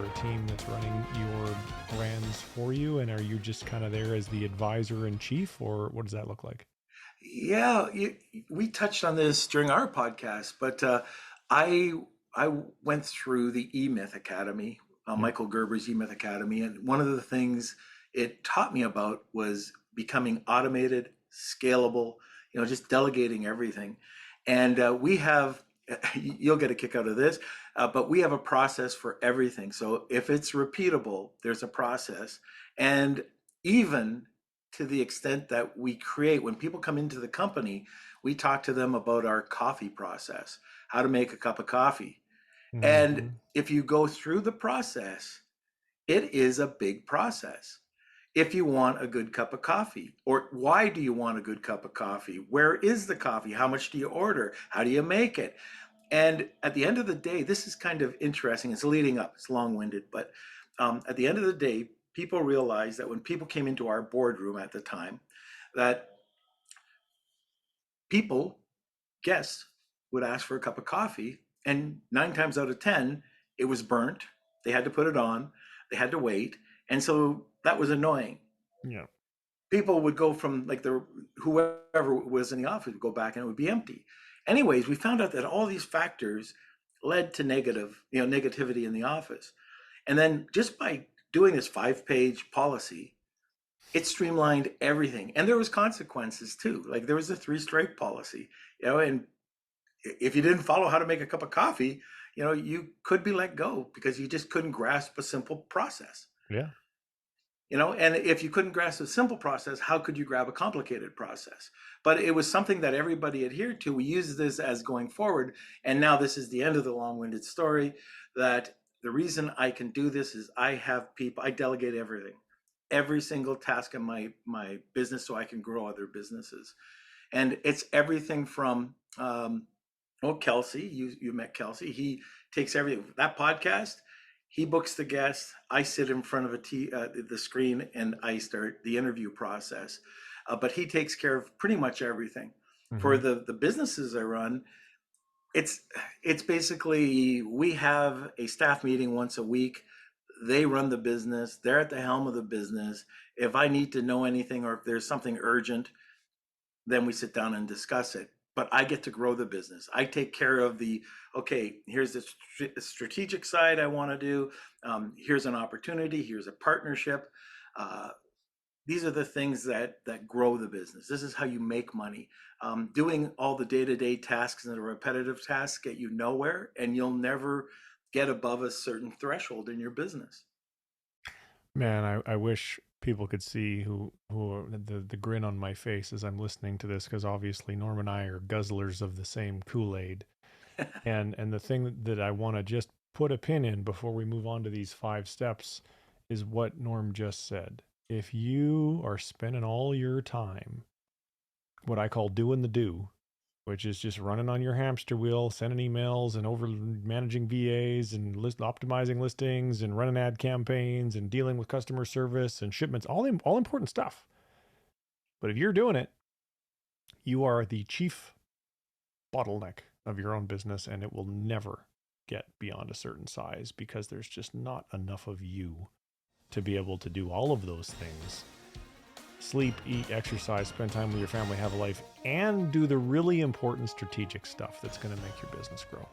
a team that's running your brands for you? And are you just kind of there as the advisor in chief, or what does that look like? Yeah, we touched on this during our podcast, but I I went through the EMyth Academy, Yep. Michael Gerber's EMyth Academy, and one of the things it taught me about was becoming automated, scalable, just delegating everything. And we have, you'll get a kick out of this, but we have a process for everything. So if it's repeatable, there's a process. And even to the extent that we create, when people come into the company, we talk to them about our coffee process, how to make a cup of coffee. And Mm-hmm. if you go through the process, it is a big process. If you want a good cup of coffee, or why do you want a good cup of coffee? Where is the coffee? How much do you order? How do you make it? And at the end of the day, this is kind of interesting. It's leading up, it's long winded, but at the end of the day, people realize that when people came into our boardroom at the time, that people, guests, would ask for a cup of coffee, and 9 times out of 10, it was burnt. They had to put it on, they had to wait. And so that was annoying. Yeah. People would go from like whoever was in the office would go back and it would be empty. Anyways, we found out that all these factors led to negativity in the office. And then just by doing this 5-page policy, it streamlined everything. And there was consequences too. Like there was a 3-strike policy, and if you didn't follow how to make a cup of coffee, you could be let go because you just couldn't grasp a simple process. Yeah. And if you couldn't grasp a simple process, how could you grab a complicated process? But it was something that everybody adhered to. We use this as going forward. And now this is the end of the long-winded story, that the reason I can do this is I have people, I delegate everything, every single task in my business, so I can grow other businesses. And it's everything from, Kelsey, you met Kelsey. He takes everything, that podcast, he books the guest. I sit in front of the screen and I start the interview process. But he takes care of pretty much everything. For Mm-hmm. the businesses I run, it's basically, we have a staff meeting once a week. They run the business. They're at the helm of the business. If I need to know anything or if there's something urgent, then we sit down and discuss it. But I get to grow the business. I take care of okay, here's the strategic side I want to do. Here's an opportunity. Here's a partnership. Uh, these are the things that grow the business. This is how you make money. Doing all the day-to-day tasks and the repetitive tasks get you nowhere, and you'll never get above a certain threshold in your business. Man, I wish people could see the grin on my face as I'm listening to this, because obviously Norm and I are guzzlers of the same Kool-Aid. And the thing that I want to just put a pin in before we move on to these 5 steps is what Norm just said. If you are spending all your time, what I call doing the do, which is just running on your hamster wheel, sending emails and over managing VAs and optimizing listings and running ad campaigns and dealing with customer service and shipments, all important stuff. But if you're doing it, you are the chief bottleneck of your own business, and it will never get beyond a certain size because there's just not enough of you to be able to do all of those things. Sleep, eat, exercise, spend time with your family, have a life, and do the really important strategic stuff that's going to make your business grow.